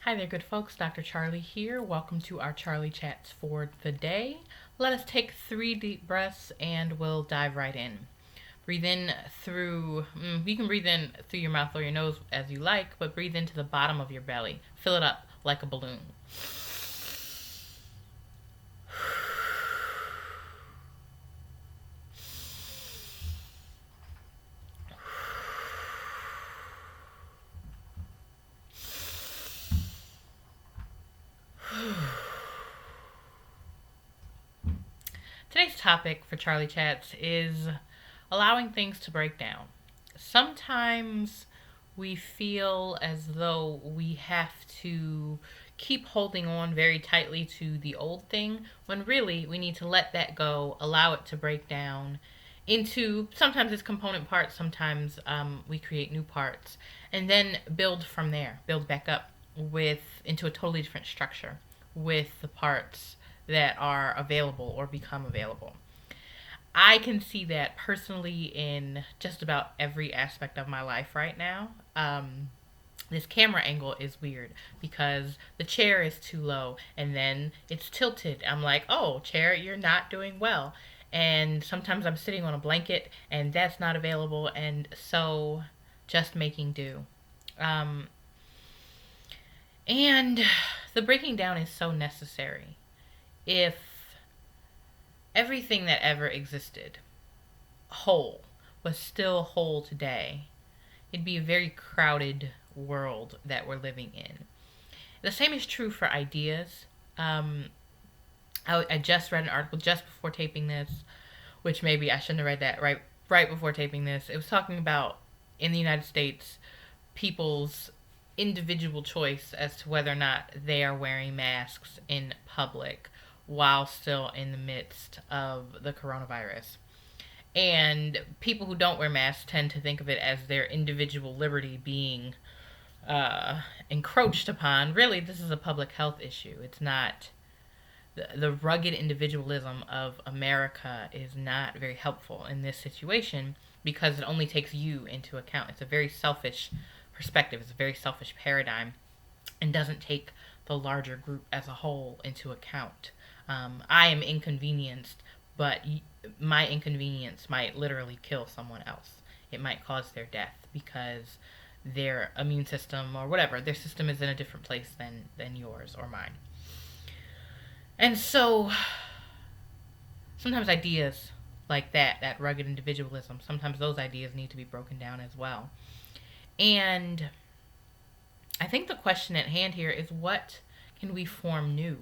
Hi there, good folks. Dr. Charlie here. Welcome to our Charlie Chats for the day. Let us take 3 deep breaths and we'll dive right in. Breathe in through, you can breathe in through your mouth or your nose as you like, but breathe into the bottom of your belly. Fill it up like a balloon. Today's topic for Charlie Chats is allowing things to break down. Sometimes we feel as though we have to keep holding on very tightly to the old thing when really we need to let that go, allow it to break down into sometimes it's component parts, sometimes we create new parts, and then build from there, build back up with into a totally different structure with the parts that are available or become available. I can see that personally in just about every aspect of my life right now. This camera angle is weird because the chair is too low and then it's tilted. I'm like, oh, chair, you're not doing well. And sometimes I'm sitting on a blanket and that's not available. And so just making do. Um, and the breaking down is so necessary. If everything that ever existed whole was still whole today, it'd be a very crowded world that we're living in. The same is true for ideas. I just read an article just before taping this, which maybe I shouldn't have read that right before taping this. It was talking about in the United States people's individual choice as to whether or not they are wearing masks in public while still in the midst of the coronavirus. And people who don't wear masks tend to think of it as their individual liberty being encroached upon. Really, this is a public health issue. It's not. The rugged individualism of America is not very helpful in this situation because it only takes you into account. It's a very selfish perspective. It's a very selfish paradigm and doesn't take the larger group as a whole into account. I am inconvenienced, but my inconvenience might literally kill someone else. It might cause their death because their immune system or whatever, their system is in a different place than yours or mine. And so sometimes ideas like that rugged individualism, sometimes those ideas need to be broken down as well. And I think the question at hand here is what can we form new?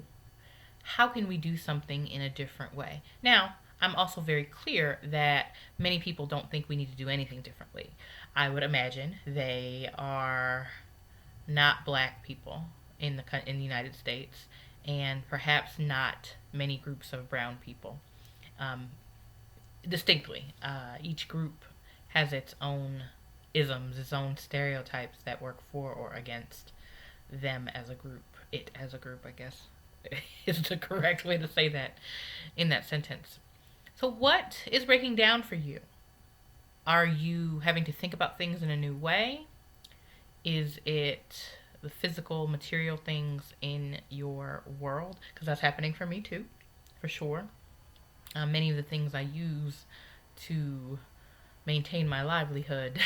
How can we do something in a different way? Now, I'm also very clear that many people don't think we need to do anything differently. I would imagine they are not black people in the United States, and perhaps not many groups of brown people. Um, Distinctly, each group has its own isms, its own stereotypes that work for or against them as a group. It as a group, I guess, is the correct way to say that in that sentence. So, what is breaking down for you? Are you having to think about things in a new way? Is it the physical, material things in your world? Because that's happening for me too, for sure. Many of the things I use to maintain my livelihood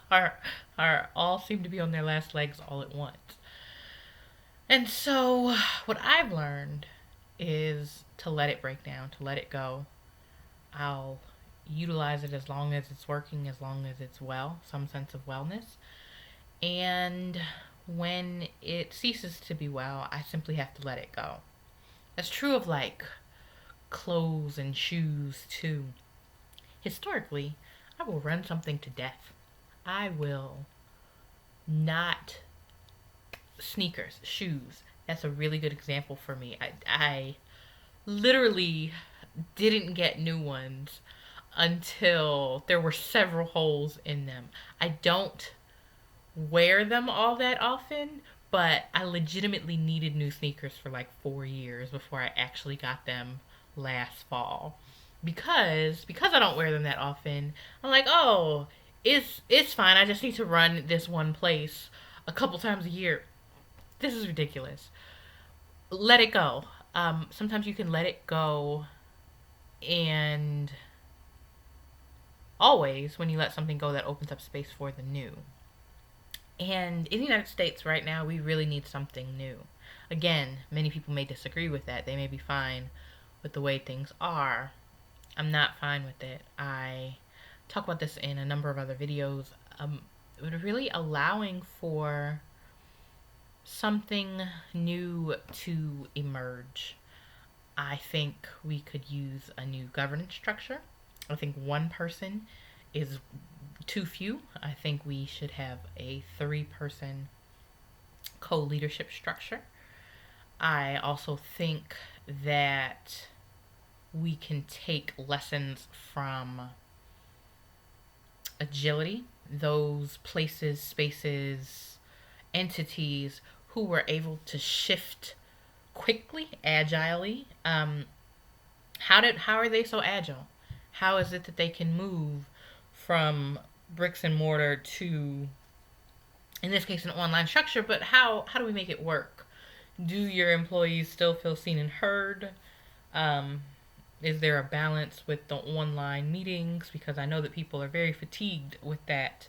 are all seem to be on their last legs all at once. And so, what I've learned is to let it break down, to let it go. I'll utilize it as long as it's working, as long as it's well, some sense of wellness. And when it ceases to be well, I simply have to let it go. That's true of like clothes and shoes too. Historically, I will run something to death. I will not sneakers, shoes. That's a really good example for me. I literally didn't get new ones until there were several holes in them. I don't wear them all that often, but I legitimately needed new sneakers for like 4 years before I actually got them last fall. Because I don't wear them that often, I'm like, oh, it's fine. I just need to run this one place a couple times a year. This is ridiculous. Let it go. Sometimes you can let it go, and always when you let something go, that opens up space for the new. And in the United States right now, we really need something new. Again, many people may disagree with that. They may be fine with the way things are. I'm not fine with it. I talk about this in a number of other videos. Really allowing for something new to emerge. I think we could use a new governance structure. I think one person is too few. I think we should have a 3-person co-leadership structure. I also think that we can take lessons from agility, those places, spaces, entities who were able to shift quickly, agilely. How are they so agile? How is it that they can move from bricks and mortar to, in this case, an online structure? But how do we make it work? Do your employees still feel seen and heard? Is there a balance with the online meetings? Because I know that people are very fatigued with that,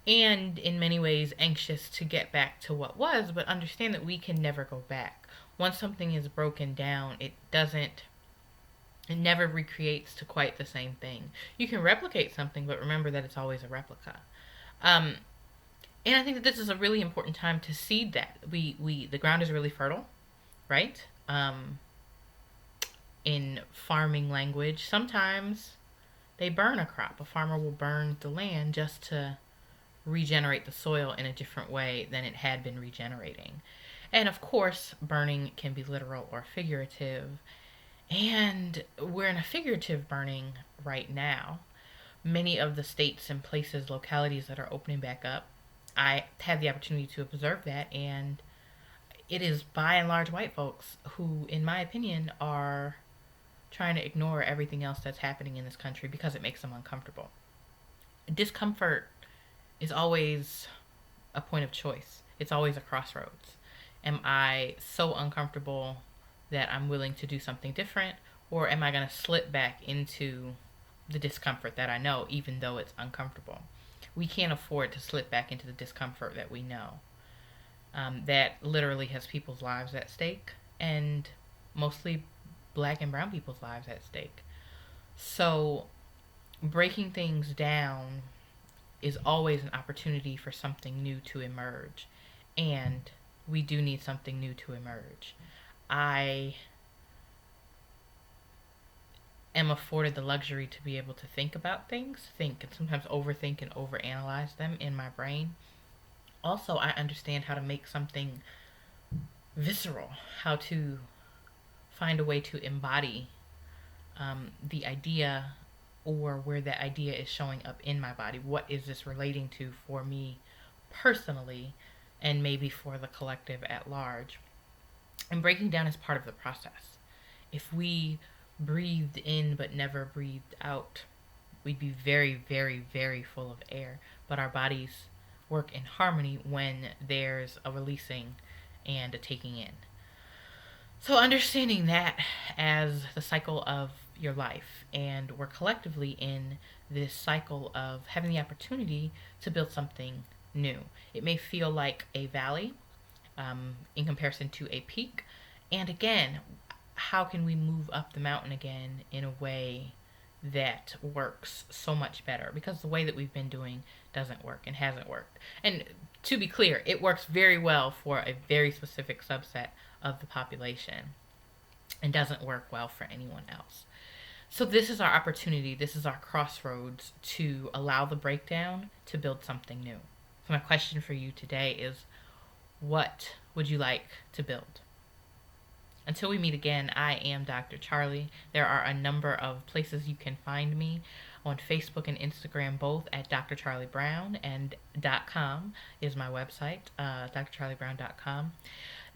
and in many ways anxious to get back to what was, but understand that we can never go back. Once something is broken down, it never recreates to quite the same thing. You can replicate something, but remember that it's always a replica. And I think that this is a really important time to seed that. The ground is really fertile, right? In farming language, sometimes they burn a crop. A farmer will burn the land just to regenerate the soil in a different way than it had been regenerating. And of course, burning can be literal or figurative. And we're in a figurative burning right now. Many of the states and places, localities that are opening back up, I had the opportunity to observe that, and it is by and large white folks who, in my opinion, are trying to ignore everything else that's happening in this country because it makes them uncomfortable. Discomfort is always a point of choice. It's always a crossroads. Am I so uncomfortable that I'm willing to do something different, or am I going to slip back into the discomfort that I know, even though it's uncomfortable? We can't afford to slip back into the discomfort that we know. That literally has people's lives at stake, and mostly black and brown people's lives at stake. So breaking things down is always an opportunity for something new to emerge, and we do need something new to emerge. I am afforded the luxury to be able to think about things, think and sometimes overthink and overanalyze them in my brain. Also, I understand how to make something visceral, how to find a way to embody the idea, or where that idea is showing up in my body. What is this relating to for me personally, and maybe for the collective at large? And breaking down is part of the process. If we breathed in but never breathed out, we'd be very, very, very full of air. But our bodies work in harmony when there's a releasing and a taking in. So understanding that as the cycle of your life, and we're collectively in this cycle of having the opportunity to build something new. It may feel like a valley in comparison to a peak. And again, how can we move up the mountain again in a way that works so much better? Because the way that we've been doing doesn't work and hasn't worked. And to be clear, it works very well for a very specific subset of the population and doesn't work well for anyone else. So this is our opportunity, this is our crossroads to allow the breakdown to build something new. So my question for you today is, what would you like to build? Until we meet again, I am Dr. Charli. There are a number of places you can find me. on Facebook and Instagram, both at Dr. Charlie Brown, and .com is my website, drcharliebrown.com.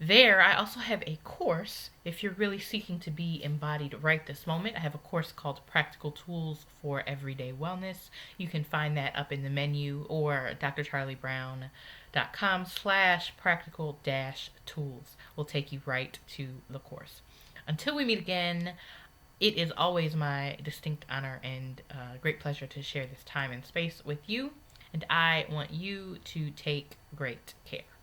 There, I also have a course if you're really seeking to be embodied right this moment. I have a course called Practical Tools for Everyday Wellness. You can find that up in the menu, or drcharliebrown.com/practical-tools will take you right to the course. Until we meet again, it is always my distinct honor and great pleasure to share this time and space with you, and I want you to take great care.